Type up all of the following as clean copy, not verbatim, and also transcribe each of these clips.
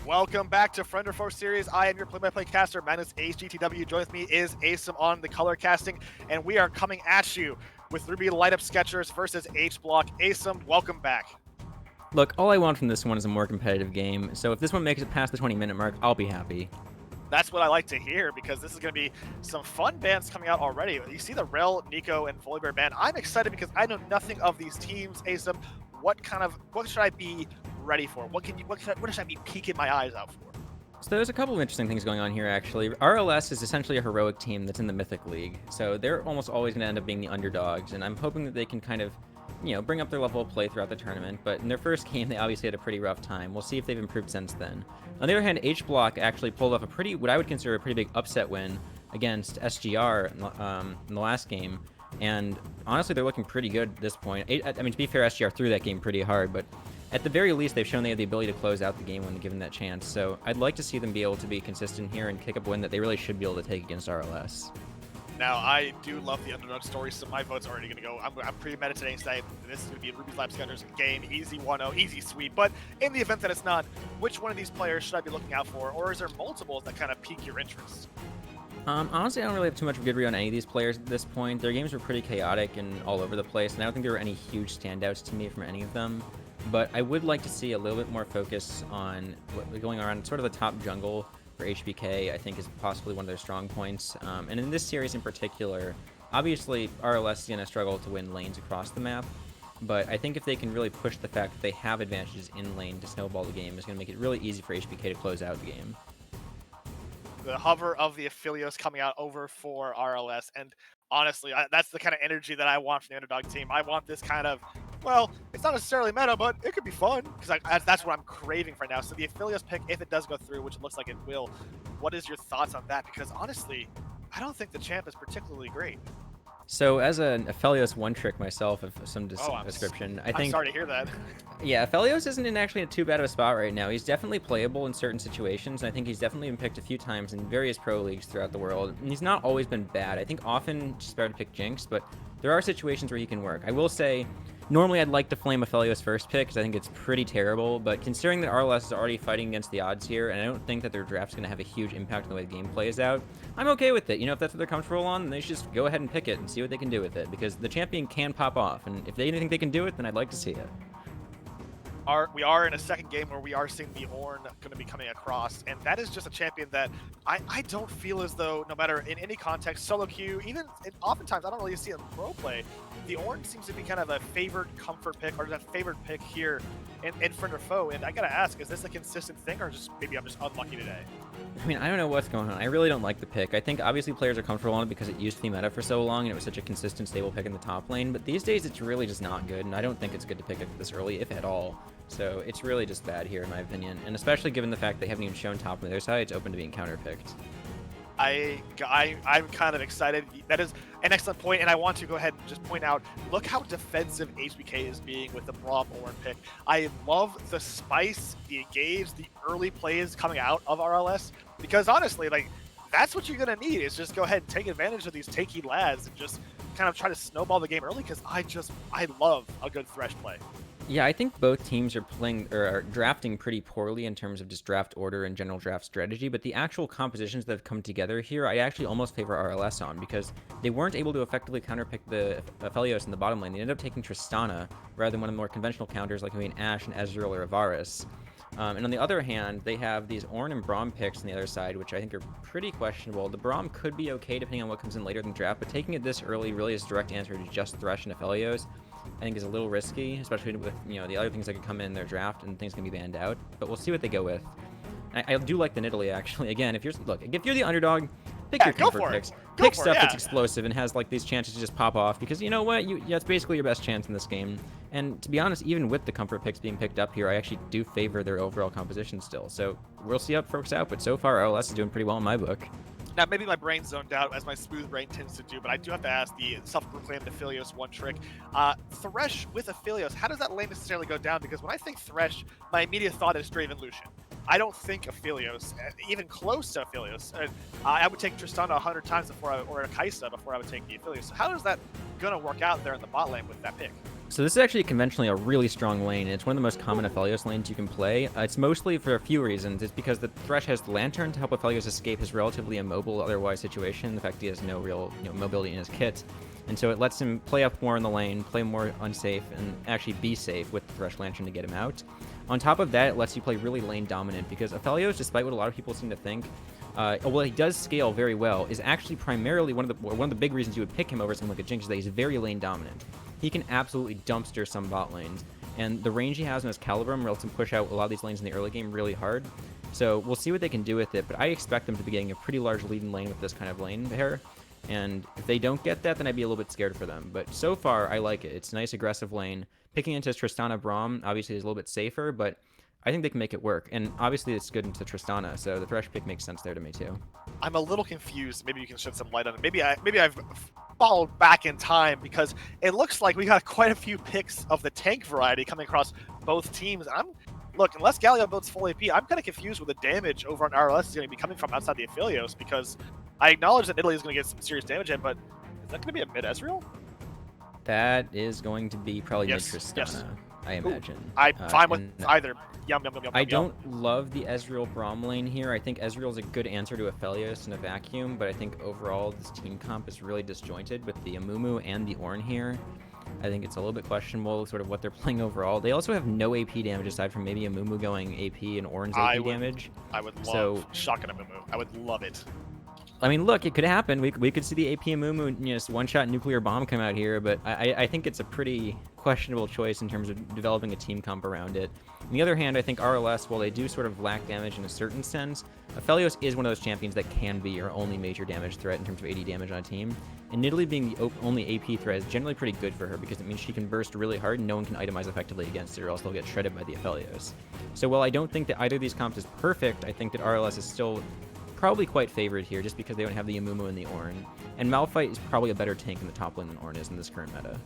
Welcome back to Friend or Foe Series. I am your play-by-play caster, Magnus HGTW. Join with me is Asum on the color casting, and we are coming at you with Ruby Light Up Sketchers versus H-Block. Asum, welcome back. Look, all I want from this one is a more competitive game, so if this one makes it past the 20-minute mark, I'll be happy. That's what I like to hear, because this is going to be some fun bands coming out already. You see the Rel, Nico, and Volibear band. I'm excited because I know nothing of these teams. Asum, what should I be ready for? What should I be peeking my eyes out for? So there's a couple of interesting things going on here, actually. RLS is essentially a heroic team that's in the Mythic League, so they're almost always going to end up being the underdogs, and I'm hoping that they can kind of, bring up their level of play throughout the tournament, but in their first game, they obviously had a pretty rough time. We'll see if they've improved since then. On the other hand, H-Block actually pulled off what I would consider a pretty big upset win against SGR in the last game, and honestly, they're looking pretty good at this point. I mean, to be fair, SGR threw that game pretty hard, but at the very least, they've shown they have the ability to close out the game when given that chance, so I'd like to see them be able to be consistent here and kick up a win that they really should be able to take against RLS. Now, I do love the underdog story, so my vote's already going to go. I'm premeditating saying this is going to be a Ruby's Lab Sketchers game, easy 1-0, easy sweep. But in the event that it's not, which one of these players should I be looking out for, or is there multiples that kind of pique your interest? Honestly, I don't really have too much of a good read on any of these players at this point. Their games were pretty chaotic and all over the place, and I don't think there were any huge standouts to me from any of them. But I would like to see a little bit more focus on going around sort of the top jungle for HBK. I think is possibly one of their strong points. And in this series in particular, obviously RLS is going to struggle to win lanes across the map. But I think if they can really push the fact that they have advantages in lane to snowball the game, is going to make it really easy for HBK to close out the game. The hover of the Aphelios coming out over for RLS, and honestly, that's the kind of energy that I want from the underdog team. I want this kind of, well, it's not necessarily meta, but it could be fun, because that's what I'm craving right now. So the Aphelios pick, if it does go through, which it looks like it will, what is your thoughts on that? Because honestly, I don't think the champ is particularly great. So as an Aphelios one-trick myself of some description, I think... I'm sorry to hear that. Yeah, Aphelios isn't actually in too bad of a spot right now. He's definitely playable in certain situations, and I think he's definitely been picked a few times in various pro leagues throughout the world. And he's not always been bad. I think often just better to pick Jinx, but there are situations where he can work. I will say, normally I'd like to flame Aphelios first pick, because I think it's pretty terrible, but considering that RLS is already fighting against the odds here, and I don't think that their draft's going to have a huge impact on the way the game plays out, I'm okay with it. If that's what they're comfortable on, then they should just go ahead and pick it and see what they can do with it, because the champion can pop off, and if they think they can do it, then I'd like to see it. We are in a second game where we are seeing the Ornn going to be coming across, and that is just a champion that I don't feel as though, no matter in any context, solo queue, even oftentimes I don't really see in pro play, the Ornn seems to be kind of a favored comfort pick, or that favored pick here in Friend or Foe, and I gotta ask, is this a consistent thing, or just maybe I'm just unlucky today? I mean, I don't know what's going on. I really don't like the pick. I think obviously players are comfortable on it because it used to be meta for so long and it was such a consistent, stable pick in the top lane, but these days it's really just not good, and I don't think it's good to pick it this early, if at all. So it's really just bad here, in my opinion, and especially given the fact they haven't even shown top on their side, it's open to being counterpicked. I'm kind of excited. That is an excellent point, and I want to go ahead and just point out, look how defensive HBK is being with the Braum Ornn pick. I love the spice, the engage, the early plays coming out of RLS, because honestly, that's what you're going to need, is just go ahead and take advantage of these tanky lads and just kind of try to snowball the game early, because I love a good Thresh play. Yeah, I think both teams are are drafting pretty poorly in terms of just draft order and general draft strategy, but the actual compositions that have come together here, I actually almost favor RLS on, because they weren't able to effectively counterpick the Aphelios in the bottom lane. They ended up taking Tristana rather than one of the more conventional counters like Ashe and Ezreal or Avaris. And on the other hand, they have these Ornn and Braum picks on the other side, which I think are pretty questionable. The Braum could be okay depending on what comes in later in the draft, but taking it this early really is a direct answer to just Thresh and Aphelios. I think is a little risky, especially with the other things that could come in their draft and things can be banned out. But we'll see what they go with. I do like the Nidalee actually. Again, if you're the underdog, pick your comfort picks. Pick stuff that's explosive and has these chances to just pop off, because you know what, that's basically your best chance in this game. And to be honest, even with the comfort picks being picked up here, I actually do favor their overall composition still. So we'll see how it works out. But so far, RLS is doing pretty well in my book. Now, maybe my brain zoned out, as my smooth brain tends to do, but I do have to ask the self-proclaimed Aphelios one trick. Thresh with Aphelios, how does that lane necessarily go down? Because when I think Thresh, my immediate thought is Draven Lucian. I don't think Aphelios, even close to Aphelios. I would take Tristana 100 times or a Kai'Sa before I would take the Aphelios. So how is that going to work out there in the bot lane with that pick? So this is actually conventionally a really strong lane. It's one of the most common Aphelios lanes you can play. It's mostly for a few reasons. It's because the Thresh has the Lantern to help Aphelios escape his relatively immobile otherwise situation. The fact he has no real mobility in his kit. And so it lets him play up more in the lane, play more unsafe, and actually be safe with the Thresh Lantern to get him out. On top of that, it lets you play really lane dominant because Aphelios, despite what a lot of people seem to think, well, he does scale very well, is actually primarily one of the big reasons you would pick him over someone like a Jinx is that he's very lane dominant. He can absolutely dumpster some bot lanes, and the range he has in his Calibrum lets him push out a lot of these lanes in the early game really hard. So we'll see what they can do with it, but I expect them to be getting a pretty large lead in lane with this kind of lane pair. And if they don't get that, then I'd be a little bit scared for them. But so far, I like it. It's a nice aggressive lane. Picking into Tristana Braum obviously is a little bit safer, but I think they can make it work. And obviously it's good into Tristana, so the Thresh pick makes sense there to me too. I'm a little confused. Maybe you can shed some light on it. Maybe I've followed back in time because it looks like we got quite a few picks of the tank variety coming across both teams. Look, unless Galio builds full AP, I'm kind of confused where the damage over on RLS is going to be coming from outside the Aphelios because I acknowledge that Italy is going to get some serious damage in, but is that going to be a mid Ezreal? That is going to be probably mid Yes, Tristana, yes. I imagine. I'm fine with either. Yum. I don't love the Ezreal Braum lane here. I think Ezreal is a good answer to Aphelios in a vacuum, but I think overall this team comp is really disjointed with the Amumu and the Ornn here. I think it's a little bit questionable sort of what they're playing overall. They also have no AP damage aside from maybe Amumu going AP and Ornn's AP damage. I would love shotgun Amumu. I would love it. I mean, look, it could happen. We could see the AP Amumu, one-shot nuclear bomb come out here, but I think it's a pretty questionable choice in terms of developing a team comp around it. On the other hand, I think RLS, while they do sort of lack damage in a certain sense, Aphelios is one of those champions that can be your only major damage threat in terms of AD damage on a team. And Nidalee being the only AP threat is generally pretty good for her because it means she can burst really hard and no one can itemize effectively against it or else they'll get shredded by the Aphelios. So while I don't think that either of these comps is perfect, I think that RLS is still probably quite favored here just because they don't have the Amumu and the Ornn. And Malphite is probably a better tank in the top lane than Ornn is in this current meta.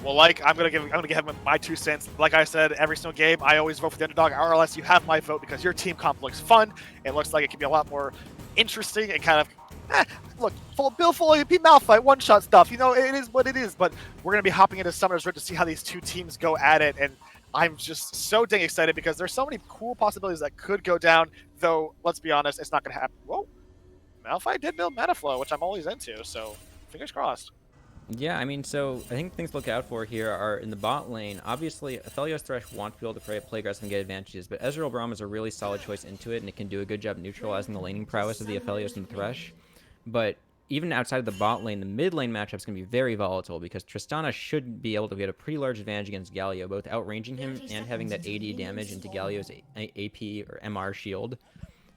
Well, I'm gonna give him my 2 cents. Like I said, every single game, I always vote for the underdog. RLS, you have my vote because your team comp looks fun. It looks like it can be a lot more interesting and kind of, look, full AP Malphite, one-shot stuff. You know, it is what it is. But we're gonna be hopping into Summoner's Rift to see how these two teams go at it. And I'm just so dang excited because there's so many cool possibilities that could go down, though, let's be honest, it's not going to happen. Whoa. Malphite did build Metaflow, which I'm always into, so fingers crossed. Yeah, I mean, so I think things to look out for here are in the bot lane. Obviously, Aphelios Thresh want to be able to play aggressive and get advantages, but Ezreal Braum is a really solid choice into it, and it can do a good job neutralizing the laning prowess of the Aphelios and the Thresh. But even outside of the bot lane, the mid lane matchup is going to be very volatile because Tristana should be able to get a pretty large advantage against Galio, both outranging him and having that AD damage into Galio's AP or MR shield.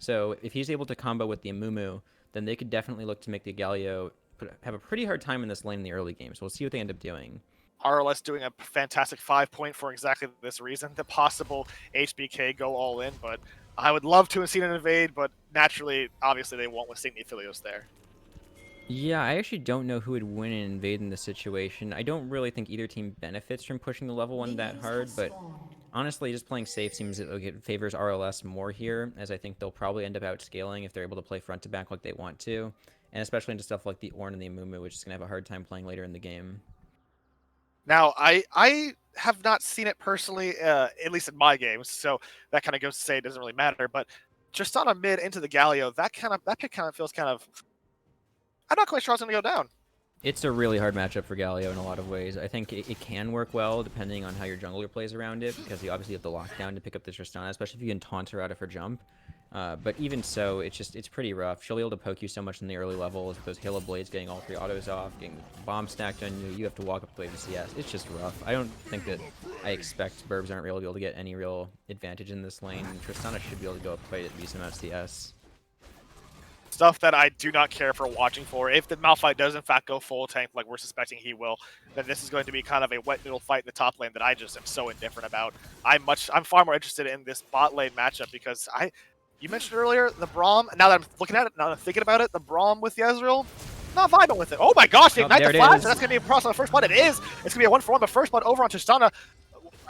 So if he's able to combo with the Amumu, then they could definitely look to make the Galio have a pretty hard time in this lane in the early game. So we'll see what they end up doing. RLS doing a fantastic 5-point for exactly this reason, the possible HBK go all in, but I would love to have seen an invade, but naturally, obviously they won't with seeing the Aphelios there. Yeah, I actually don't know who would win and invade in this situation. I don't really think either team benefits from pushing the level 1 that hard, but honestly, just playing safe seems that it favors RLS more here, as I think they'll probably end up outscaling if they're able to play front to back like they want to, and especially into stuff like the Ornn and the Amumu, which is going to have a hard time playing later in the game. Now, I have not seen it personally, at least in my games, so that kind of goes to say it doesn't really matter, but just on a mid into the Galio, that pick kind of feels kind of, I'm not quite sure how it's going to go down. It's a really hard matchup for Galio in a lot of ways. I think it can work well depending on how your jungler plays around it, because you obviously have the lockdown to pick up the Tristana, especially if you can taunt her out of her jump. But even so, it's pretty rough. She'll be able to poke you so much in the early levels, with those Halo Blades getting all 3 autos off, getting bomb stacked on you. You have to walk up the way to CS. It's just rough. I don't think that I expect Burbs aren't really able to get any real advantage in this lane. Tristana should be able to go up quite a decent amount of CS. Stuff that I do not care for watching for. If the Malphite does in fact go full tank like we're suspecting he will, then this is going to be kind of a wet noodle fight in the top lane that I just am so indifferent about. I'm far more interested in this bot lane matchup because you mentioned earlier the Braum. Now that I'm looking at it, now that I'm thinking about it, the Braum with the Ezreal, not vibing with it. Oh my gosh, they ignite the flash, and that's going to be a cross on the first blood. It is. It's going to be a 1-for-1, but first blood over on Tristana.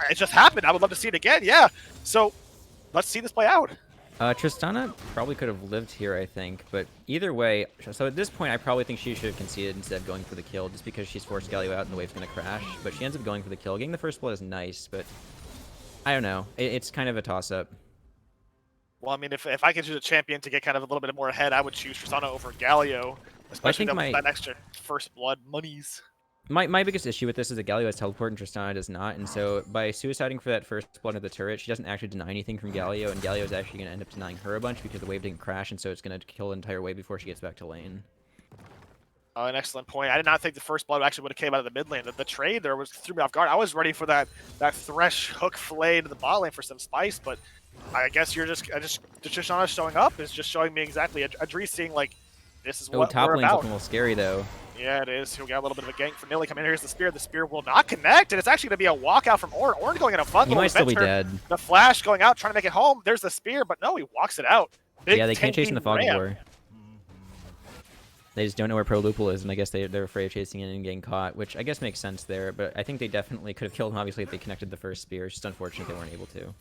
It just happened. I would love to see it again. Yeah. So let's see this play out. Tristana probably could have lived here, I think, but either way, so at this point, I probably think she should have conceded instead of going for the kill, just because she's forced Galio out and the wave's going to crash, but she ends up going for the kill. Getting the first blood is nice, but I don't know. It's kind of a toss-up. Well, I mean, if I could choose a champion to get kind of a little bit more ahead, I would choose Tristana over Galio, especially that extra first blood monies. My biggest issue with this is that Galio has teleport and Tristana does not, and so by suiciding for that first blood of the turret, she doesn't actually deny anything from Galio, and Galio is actually going to end up denying her a bunch because the wave didn't crash, and so it's going to kill the entire wave before she gets back to lane. An excellent point. I did not think the first blood actually would have came out of the mid lane. The trade there threw me off guard. I was ready for that Thresh hook fillet to the bot lane for some spice, but I guess Tristana showing up is just showing me exactly Adri seeing like this is what top we're lane's about. looking a little scary though. Yeah, it is. We got a little bit of a gank for Nilly coming in. Here's the spear. The spear will not connect, and it's actually going to be a walkout from Ornn. Ornn going in a fun He might still be dead. The flash going out, trying to make it home. There's the spear, but no, he walks it out. Yeah, they can't chase in the fog of war. They just don't know where Pro Lupul is, and I guess they're afraid of chasing in and getting caught, which I guess makes sense there, but I think they definitely could have killed him, obviously, if they connected the first spear. It's just unfortunate they weren't able to.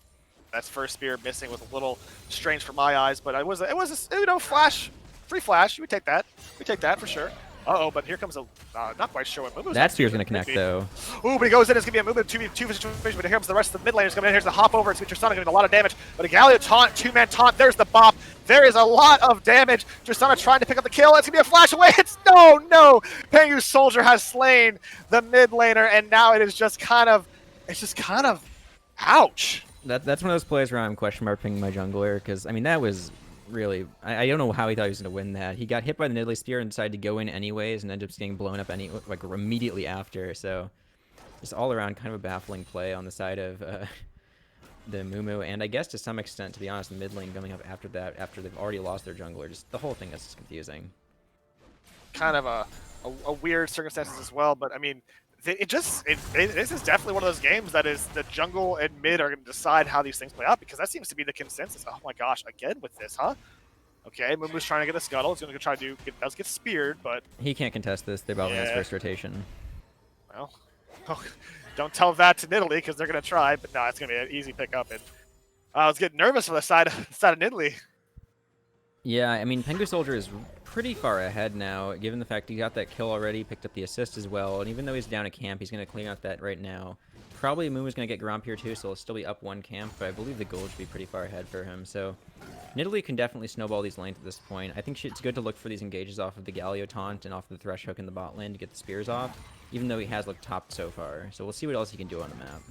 That first spear missing was a little strange for my eyes, but it was a flash, free flash. We take that. We take that for sure. Uh-oh, but here comes a, not quite sure what move. That spear's going to connect, though. Ooh, but he goes in, it's going to be a movement 2v2 situation, but here comes the rest of the mid laners coming in. Here's the hop over, it's Tristana getting a lot of damage, but a Galio taunt, two-man taunt, there's the bop. There is a lot of damage. Tristana trying to pick up the kill, it's going to be a flash away, it's no! Pengu's soldier has slain the mid laner, and now it is just kind of, ouch. That's one of those plays where I'm question marking my jungler, because, I mean, that was really, I don't know how he thought he was going to win that. He got hit by the Nidalee Spear and decided to go in anyways and ended up getting blown up immediately after. So just all around kind of a baffling play on the side of the Mumu. And I guess to some extent, to be honest, the mid lane coming up after that, after they've already lost their jungler. Just the whole thing is just confusing. Kind of a weird circumstances as well, but I mean, this is definitely one of those games that is the jungle and mid are going to decide how these things play out, because that seems to be the consensus. Oh my gosh, again with this, huh? Okay, Mumu's trying to get a scuttle. He's going to try to does get speared, but he can't contest this. They're about his first rotation. Well, don't tell that to Nidalee because they're going to try, but no, it's going to be an easy pickup. And I was getting nervous for the side of Nidalee. Yeah, I mean, Pengu Soldier is pretty far ahead now, given the fact he got that kill already, picked up the assist as well, and even though he's down a camp, he's going to clean out that right now. Probably Mumu's going to get Gromp here too, so he'll still be up one camp, but I believe the gold should be pretty far ahead for him, so Nidalee can definitely snowball these lanes at this point. I think it's good to look for these engages off of the Galio taunt and off of the Thresh hook in the bot lane to get the spears off, even though he has looked topped so far, so we'll see what else he can do on the map.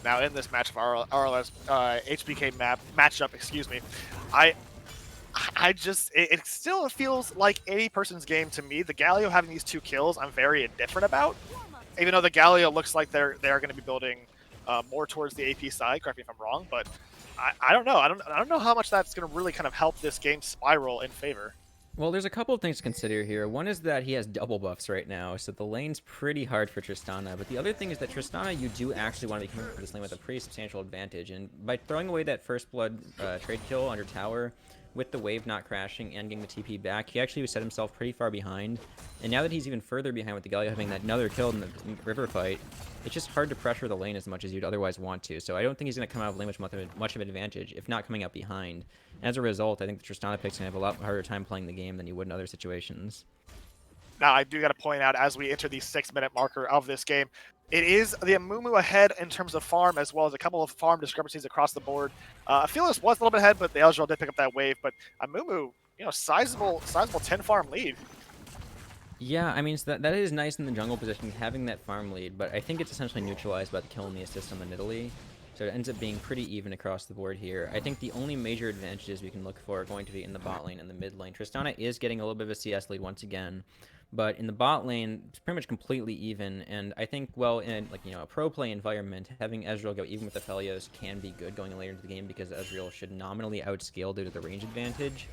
Now in this match of RLS HBK matchup, excuse me, it still feels like any person's game to me. The Galio having these two kills, I'm very indifferent about. Even though the Galio looks like they're going to be building more towards the AP side. Correct me if I'm wrong, but I don't know. I don't know how much that's going to really kind of help this game spiral in favor. Well, there's a couple of things to consider here. One is that he has double buffs right now, so the lane's pretty hard for Tristana. But the other thing is that Tristana, you do actually want to be coming for this lane with a pretty substantial advantage. And by throwing away that first blood trade kill under tower, with the wave not crashing and getting the TP back, he actually set himself pretty far behind. And now that he's even further behind with the Galio having that another kill in the river fight, it's just hard to pressure the lane as much as you'd otherwise want to. So I don't think he's going to come out of lane with much of an advantage, if not coming out behind. And as a result, I think the Tristana pick's going to have a lot harder time playing the game than you would in other situations. Now, I do got to point out, as we enter the 6-minute marker of this game, it is the Amumu ahead in terms of farm, as well as a couple of farm discrepancies across the board. Aphelios was a little bit ahead, but the Ezreal did pick up that wave. But Amumu, sizable 10 farm lead. Yeah, I mean, so that is nice in the jungle position, having that farm lead, but I think it's essentially neutralized by the kill and the assist on the Nidalee. So it ends up being pretty even across the board here. I think the only major advantages we can look for are going to be in the bot lane and the mid lane. Tristana is getting a little bit of a CS lead once again, but in the bot lane, it's pretty much completely even. And I think, well, in a pro play environment, having Ezreal go even with Aphelios can be good going later into the game, because Ezreal should nominally outscale due to the range advantage.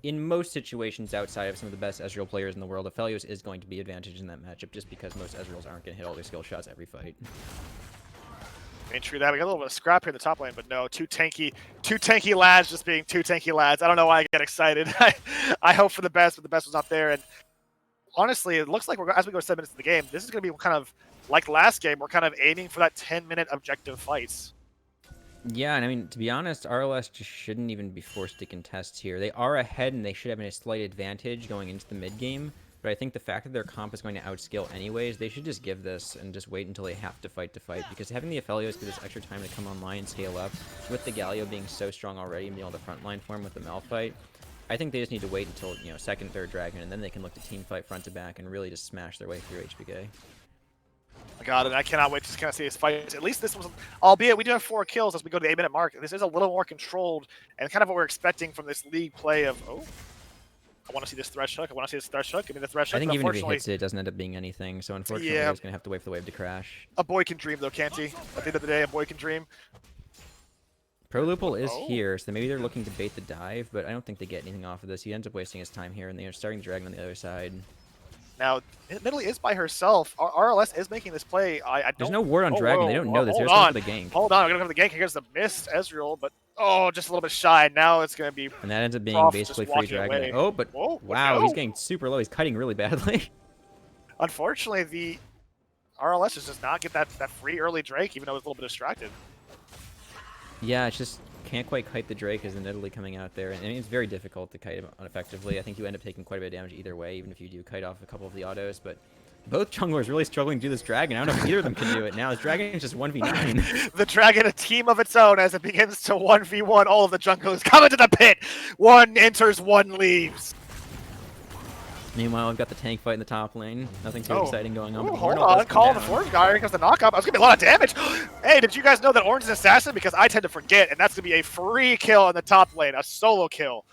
In most situations outside of some of the best Ezreal players in the world, Aphelios is going to be advantaged in that matchup, just because most Ezreals aren't going to hit all their skill shots every fight. Ain't true that. We got a little bit of scrap here in the top lane, but no, two tanky lads just being two tanky lads. I don't know why I get excited. I hope for the best, but the best was not there. And honestly, it looks like as we go 7 minutes of the game, this is going to be kind of like last game. We're kind of aiming for that 10-minute objective fights. Yeah, and I mean, to be honest, RLS just shouldn't even be forced to contest here. They are ahead, and they should have a slight advantage going into the mid game. But I think the fact that their comp is going to outscale anyways, they should just give this and just wait until they have to fight, because having the Aphelios give this extra time to come online and scale up, with the Galio being so strong already and being able to frontline for him with the Malphite, I think they just need to wait until, second, third Dragon, and then they can look to team fight front to back and really just smash their way through HBK. I got it. I cannot wait to kind of see this fight. At least this was, albeit we do have 4 kills as we go to the 8-minute mark. This is a little more controlled and kind of what we're expecting from this league play of, oh, I want to see this thresh hook. I want to see this thresh hook. Give me the thresh hook. I think even if he hits it, it doesn't end up being anything. So unfortunately, yeah, he's going to have to wait for the wave to crash. A boy can dream, though, can't he? At the end of the day, a boy can dream. Pro Loophole is here, so maybe they're looking to bait the dive, but I don't think they get anything off of this. He ends up wasting his time here, and they're starting the Dragon on the other side. Now, Italy is by herself. RLS is making this play. There's no ward on Dragon. They don't know this. They're on for the gank. Hold on. We're going to have the gank. Here's the missed Ezreal, but just a little bit shy. Now it's going to be. And that ends up being Prof basically just free Dragon. away. Oh, but whoa, wow, he's getting super low. He's cutting really badly. Unfortunately, the RLS does not get that free early Drake, even though it's a little bit distracted. Yeah, it's just can't quite kite the Drake as the Italy coming out there. And I mean, it's very difficult to kite him effectively. I think you end up taking quite a bit of damage either way, even if you do kite off a couple of the autos. But both junglers really struggling to do this Dragon. I don't know if either of them can do it now. This Dragon is just 1v9. The Dragon, a team of its own, as it begins to 1v1 all of the junglers. Coming to the pit. One enters, one leaves. Meanwhile, we've got the tank fight in the top lane. Nothing too exciting going on. Ooh, But hold on, call the fourth guy. Here comes the knockup. That's going to be a lot of damage. Hey, did you guys know that Orange is an assassin? Because I tend to forget, and that's going to be a free kill in the top lane, a solo kill.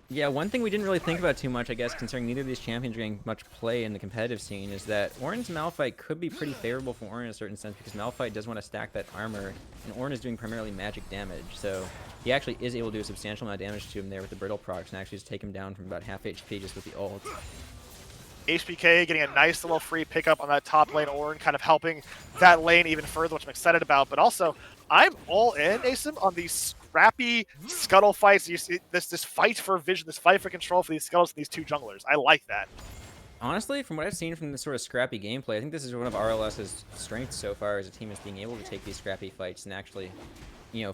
Yeah, one thing we didn't really think about too much, I guess, considering neither of these champions are getting much play in the competitive scene, is that Ornn's Malphite could be pretty favorable for Ornn in a certain sense, because Malphite does want to stack that armor, and Ornn is doing primarily magic damage, so he actually is able to do a substantial amount of damage to him there with the brittle procs, and actually just take him down from about half HP just with the ult. HBK getting a nice little free pickup on that top lane, Ornn kind of helping that lane even further, which I'm excited about. But also, I'm all in, Asim, on these scrappy scuttle fights. You see this fight for vision, this fight for control for these scuttles and these two junglers. I like that. Honestly, from what I've seen from this sort of scrappy gameplay, I think this is one of RLS's strengths so far as a team, is being able to take these scrappy fights and actually,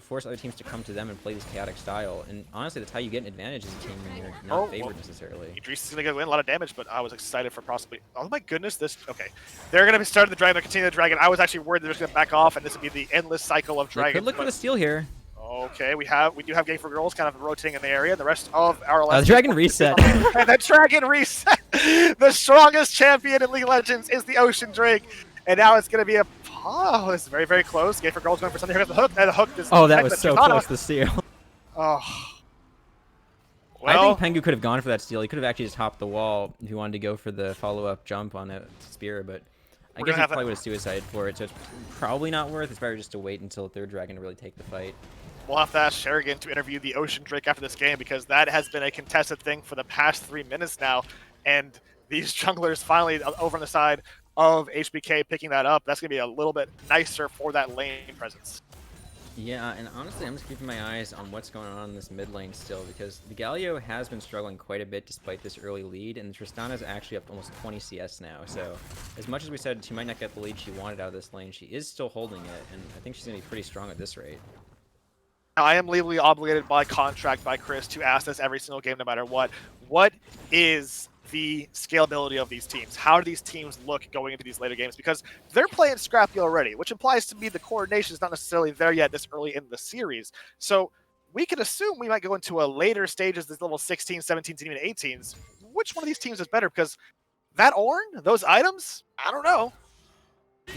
force other teams to come to them and play this chaotic style. And honestly, that's how you get an advantage as a team when you're not favored necessarily. Idris is going to win a lot of damage, but I was excited for possibly... Oh my goodness, okay. They're going to be starting the Dragon, they're continuing the Dragon. I was actually worried they're just going to back off, and this would be the endless cycle of Dragons. They could look for the steal here. Okay, we do have Game for Girls kind of rotating in the area. The rest of RLS... the Dragon reset. And the Dragon reset! The strongest champion in League of Legends is the Ocean Drake. And now it's going to be a... Oh, it's very, very close. Game for Girls going for something. Here's the hook. And the hook is... Oh, that was so close to steal. Oh. Well, I think Pengu could have gone for that steal. He could have actually just hopped the wall if he wanted to go for the follow-up jump on that spear, but I guess he probably would have suicided for it, so it's probably not worth it. It's better just to wait until the third Dragon to really take the fight. We'll have to ask Sherrigan to interview the Ocean Drake after this game, because that has been a contested thing for the past 3 minutes now, and these junglers finally over on the side of HBK picking that up. That's going to be a little bit nicer for that lane presence. Yeah, and honestly, I'm just keeping my eyes on what's going on in this mid lane still, because the Galio has been struggling quite a bit despite this early lead, and Tristana is actually up to almost 20 CS now. So as much as we said she might not get the lead she wanted out of this lane, she is still holding it, and I think she's going to be pretty strong at this rate. I am legally obligated by contract by Chris to ask this every single game no matter what. What is the scalability of these teams? How do these teams look going into these later games? Because they're playing scrappy already, which implies to me the coordination is not necessarily there yet this early in the series. So we can assume we might go into a later stages, this level 16, 17, even 18s. Which one of these teams is better? Because that Ornn, those items, I don't know.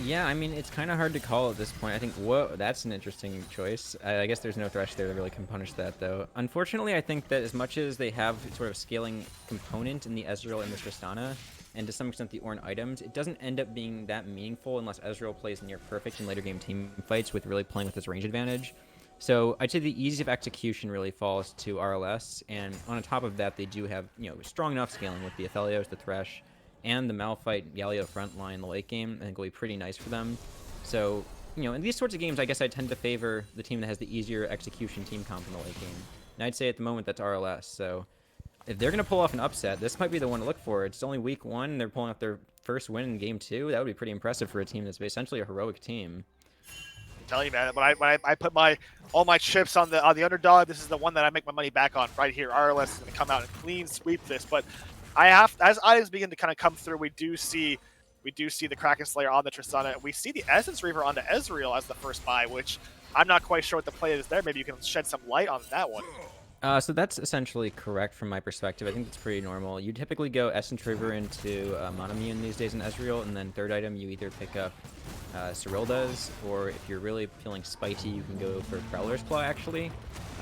Yeah, I mean, it's kind of hard to call at this point. I think, whoa, that's an interesting choice. I guess there's no Thresh there that really can punish that, though. Unfortunately, I think that as much as they have sort of scaling component in the Ezreal and the Tristana, and to some extent the Ornn items, it doesn't end up being that meaningful unless Ezreal plays near perfect in later game team fights with really playing with his range advantage. So I'd say the ease of execution really falls to RLS, and on top of that, they do have, strong enough scaling with the Aphelios, the Thresh, and the Malphite Galio front line in the late game. I think will be pretty nice for them. So, in these sorts of games, I guess I tend to favor the team that has the easier execution team comp in the late game. And I'd say at the moment that's RLS. So if they're going to pull off an upset, this might be the one to look for. It's only week 1, and they're pulling off their first win in game 2. That would be pretty impressive for a team that's essentially a heroic team. telling you, man. When I put all my chips on the underdog, this is the one that I make my money back on right here. RLS is going to come out and clean sweep this, but as items begin to kind of come through, we do see the Kraken Slayer on the Tristana. We see the Essence Reaver onto Ezreal as the first buy, which I'm not quite sure what the play is there. Maybe you can shed some light on that one. So that's essentially correct from my perspective. I think that's pretty normal. You typically go Essence Reaver into Monomune these days in Ezreal, and then third item you either pick up Cyril does, or if you're really feeling spicy, you can go for Prowler's Claw, actually.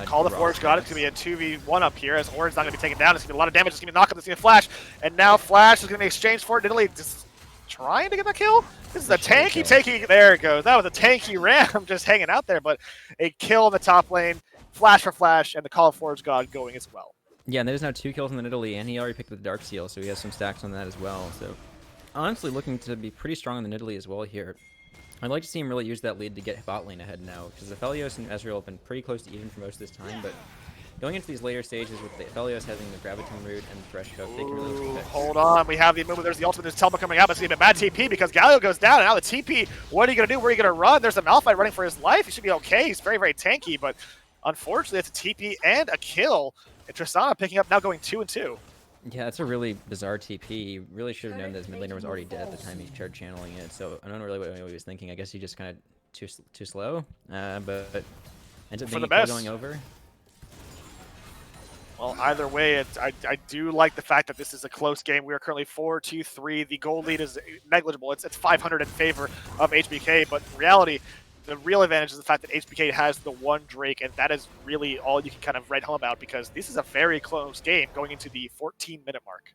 Call the Forge God. It's going to be a 2v1 up here, as Orin's not going to be taken down. It's going to be a lot of damage. It's going to be knock up. It's going to Flash, and now Flash is going to be exchanged for it. Italy just trying to get the kill. This is a tanky taking. There it goes. That was a tanky ram just hanging out there, but a kill in the top lane. Flash for Flash, and the Call of Forge God going as well. Yeah, and there's now 2 kills in the Italy, and he already picked the Dark Seal, so he has some stacks on that as well. So honestly looking to be pretty strong in the Italy as well here. I'd like to see him really use that lead to get bot lane ahead now, because the Aphelios and Ezreal have been pretty close to even for most of this time, but going into these later stages with the Aphelios having the Graviton Root and the Thresh Hook, they can really look at hold on, we have the movement. There's the ultimate. There's Telma coming out, but it's going to be a bad TP because Galio goes down, and now the TP, what are you going to do? Where are you going to run? There's a Malphite running for his life. He should be okay. He's very, very tanky, but unfortunately, it's a TP and a kill. And Tristana picking up now going 2-2. Yeah, that's a really bizarre TP. He really should have known that his mid laner was already dead at the time he started channeling it. So I don't know really what he was thinking. I guess he just kind of too slow, but ends up being going over. Well, either way, I do like the fact that this is a close game. We are currently 4-2-3. The goal lead is negligible. It's 500 in favor of HBK, but in reality, the real advantage is the fact that HBK has the one Drake, and that is really all you can kind of write home about, because this is a very close game going into the 14-minute mark.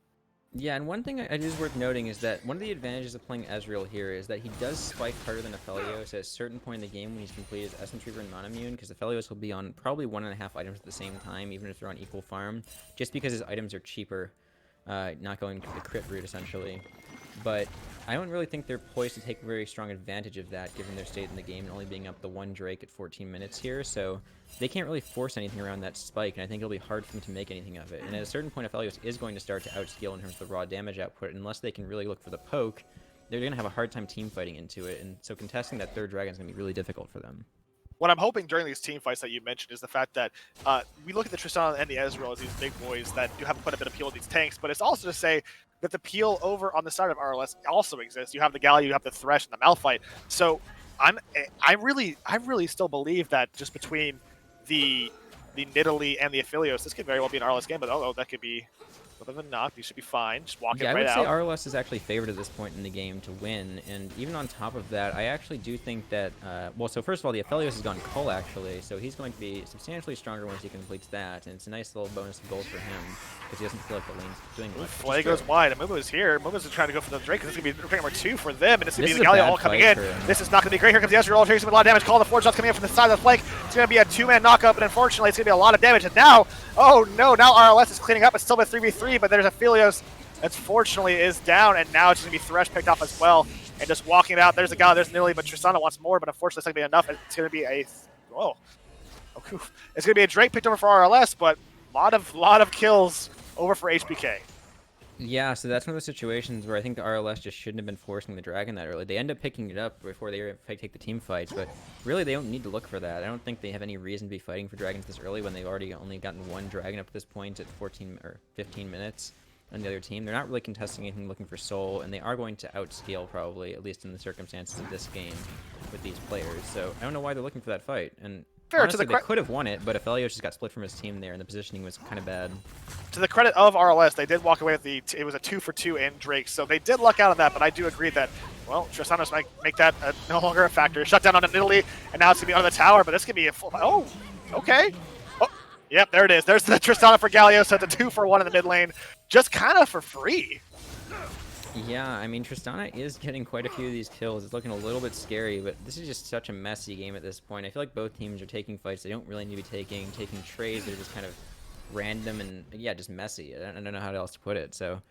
Yeah, and one thing it is worth noting is that one of the advantages of playing Ezreal here is that he does spike harder than Aphelios at a certain point in the game when he's completed his Essence Reaver and Monomune, because Aphelios will be on probably 1.5 items at the same time, even if they're on equal farm, just because his items are cheaper, not going the crit route essentially. But I don't really think they're poised to take very strong advantage of that, given their state in the game and only being up the one Drake at 14 minutes here. So they can't really force anything around that spike, and I think it'll be hard for them to make anything of it. And at a certain point, Aphelios is going to start to outscale in terms of the raw damage output. Unless they can really look for the poke, they're going to have a hard time team fighting into it. And so contesting that third dragon is going to be really difficult for them. What I'm hoping during these team fights that you mentioned is the fact that we look at the Tristana and the Ezreal as these big boys that do have quite a bit of peel with these tanks, but it's also to say that the peel over on the side of RLS also exists. You have the Galio, you have the Thresh, and the Malphite. So I really still believe that just between the Nidalee and the Aphelios, this could very well be an RLS game, but that could be other than not. You should be fine. Just walk it right out. Yeah, I would say RLS is actually favored at this point in the game to win, and even on top of that, I actually do think that, well, so first of all, the Aphelios has gone Cull, actually, so he's going to be substantially stronger once he completes that, and it's a nice little bonus of gold for him, because he doesn't feel like the lane's doing much. Flay goes wide, and Mumu is here. Mumu's trying to go for the Drake, because this is going to be Drake number 2 for them, and this is going to be the Galio all coming in. This is not going to be great. Here comes the Ezreal, taking a lot of damage. Call the Forge Shots coming in from the side of the flank. It's going to be a 2-man knockup, and unfortunately, it's going to be a lot of damage, and now, oh no, now RLS is cleaning up. It's still a 3v3, but there's Aphelios that fortunately is down, and now it's going to be Thresh picked off as well. And just walking it out, there's a guy, there's Nidalee, but Tristana wants more, but unfortunately it's not going to be enough. It's going to be a, it's going to be a Drake picked over for RLS, but a lot of kills over for HBK. Yeah, so that's one of those situations where I think the RLS just shouldn't have been forcing the dragon that early. They end up picking it up before they take the team fights, but really they don't need to look for that. I don't think they have any reason to be fighting for dragons this early when they've already only gotten one dragon up to this point at 14 or 15 minutes on the other team. They're not really contesting anything, looking for soul, and they are going to outscale probably, at least in the circumstances of this game with these players. So I don't know why they're looking for that fight. And honestly, they could have won it, but Aphelios just got split from his team there, and the positioning was kind of bad. To the credit of RLS, they did walk away with it was a 2-for-2 in Drake, so they did luck out on that, but I do agree that, well, Tristana's might make that no longer a factor. Shut down on Nidalee, and now it's going to be under the tower, but this could be a full... Oh, okay. Oh, yep, there it is. There's the Tristana for Galio, so it's a 2-for-1 in the mid lane, just kind of for free. Yeah, I mean, Tristana is getting quite a few of these kills. It's looking a little bit scary, but this is just such a messy game at this point. I feel like both teams are taking fights they don't really need to be taking trades that are just kind of random and, yeah, just messy. I don't know how else to put it. So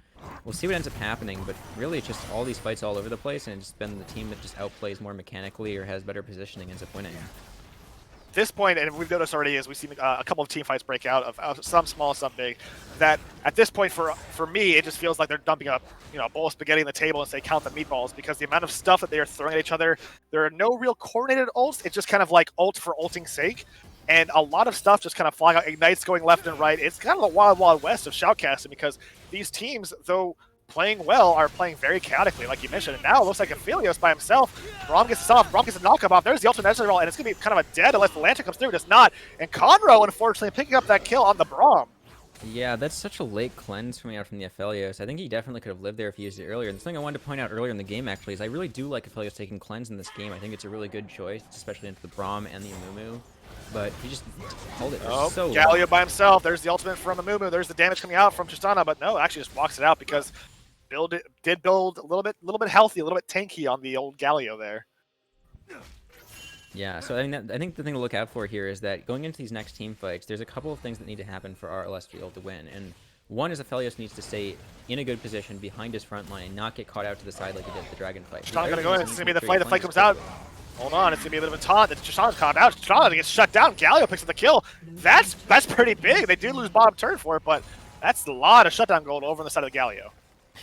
we'll see what ends up happening, but really it's just all these fights all over the place, and it's been the team that just outplays more mechanically or has better positioning ends up winning. this point, and we've noticed already as we've seen a couple of team fights break out of some small, some big, that at this point for me, it just feels like they're dumping a bowl of spaghetti on the table and say count the meatballs, because the amount of stuff that they are throwing at each other, there are no real coordinated ults. It's just kind of like ult for ulting's sake. And a lot of stuff just kind of flying out, ignites going left and right. It's kind of the wild, wild west of shoutcasting, because these teams, though playing well, are playing very chaotically, like you mentioned. And now it looks like Aphelios by himself. Braum gets the off. Braum gets the knockup off. There's the ultimate Ezreal, and it's going to be kind of a dead unless the Lantern comes through. Does not. And Conroe, unfortunately, picking up that kill on the Braum. Yeah, that's such a late cleanse coming out from the Aphelios. I think he definitely could have lived there if he used it earlier. And the thing I wanted to point out earlier in the game, actually, is I really do like Aphelios taking cleanse in this game. I think it's a really good choice, especially into the Braum and the Amumu. But he just held it for so long. Galio by himself. There's the ultimate from Amumu. There's the damage coming out from Tristana, but no, actually just walks it out because did build a little bit healthy, a little bit tanky on the old Galio there. Yeah, so I think the thing to look out for here is that going into these next team fights, there's a couple of things that need to happen for RLS to be able to win. And one is Aphelios needs to stay in a good position behind his front line and not get caught out to the side like he did at the Dragon fight. Tristana's going to go in. It's going to be the fight. The fight comes out. Hold on, it's going to be a bit of a taunt. Tristana's caught out. Tristana gets shut down. Galio picks up the kill. That's pretty big. They do lose bottom turn for it, but that's a lot of shutdown gold over on the side of the Galio.